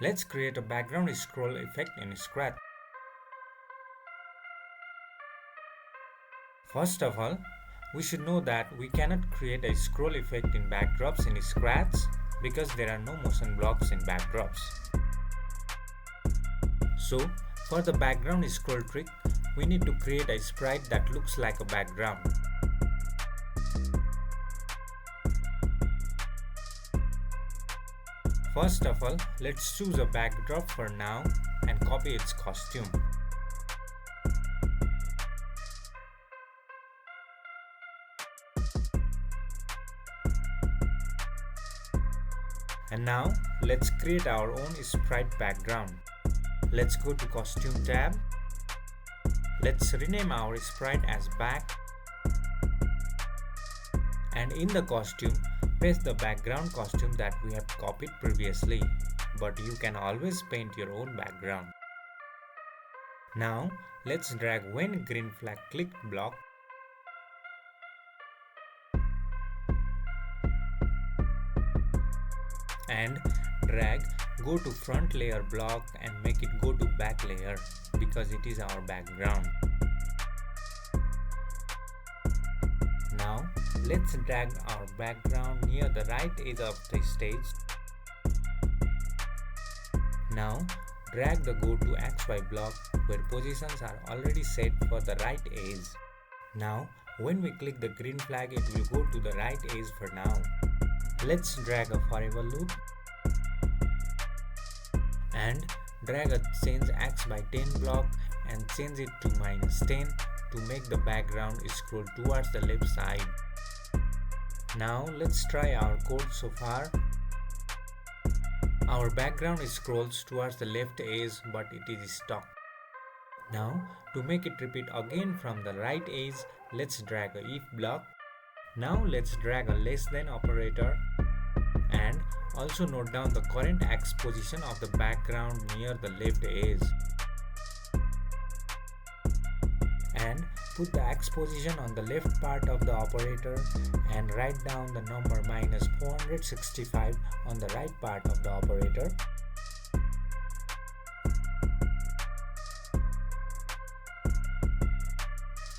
Let's create a background scroll effect in Scratch. First of all, we should know that we cannot create a scroll effect in backdrops in Scratch because there are no motion blocks in backdrops. So, for the background scroll trick, we need to create a sprite that looks like a background. First of all, let's choose a backdrop for now and copy its costume. And now, let's create our own sprite background. Let's go to Costume tab. Let's rename our sprite as back. And in the costume, paste the background costume that we have copied previously. But you can always paint your own background. Now, let's drag when green flag clicked block. And drag go to front layer block and make it go to back layer because it is our background. Now let's drag our background near the right edge of the stage. Now drag the go to XY block where positions are already set for the right edge. Now when we click the green flag, it will go to the right edge for now. Let's drag a forever loop and drag a change x by 10 block and change it to -10 to make the background scroll towards the left side. Now let's try our code so far. Our background scrolls towards the left edge but it is stuck. Now to make it repeat again from the right edge, let's drag a if block. Now let's drag a less than operator and also note down the current X position of the background near the left edge. And put the X position on the left part of the operator and write down the number -465 on the right part of the operator.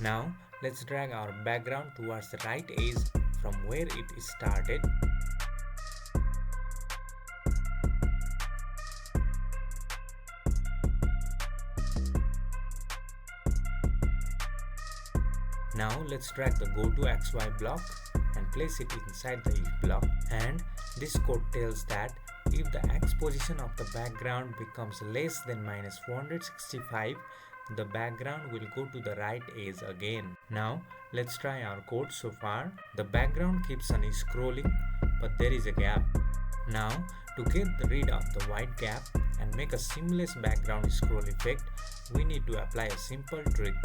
Now let's drag our background towards the right edge from where it started. Now let's drag the go to XY block and place it inside the if block. And this code tells that if the X position of the background becomes less than -465, the background will go to the right edge again. Now let's try our code so far. The background keeps on scrolling but there is a gap. Now to get rid of the white gap and make a seamless background scroll effect, we need to apply a simple trick.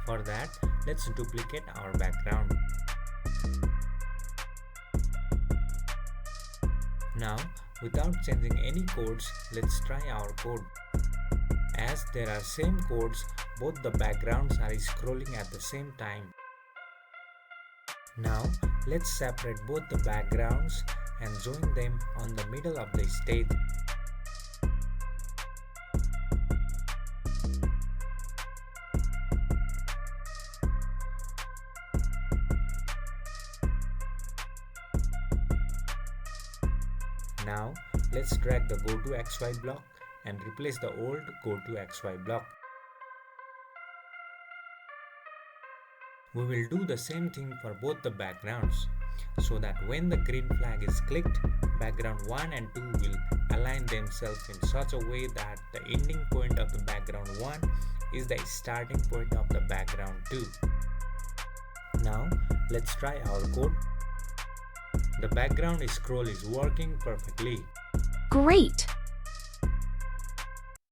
For that, let's duplicate our background. Now, without changing any codes, let's try our code. As there are same codes, both the backgrounds are scrolling at the same time. Now, let's separate both the backgrounds and join them on the middle of the stage. Now let's drag the go to XY block and replace the old go to XY block. We will do the same thing for both the backgrounds so that when the green flag is clicked, background 1 and 2 will align themselves in such a way that the ending point of the background 1 is the starting point of the background 2. Now let's try our code. The background scroll is working perfectly. Great!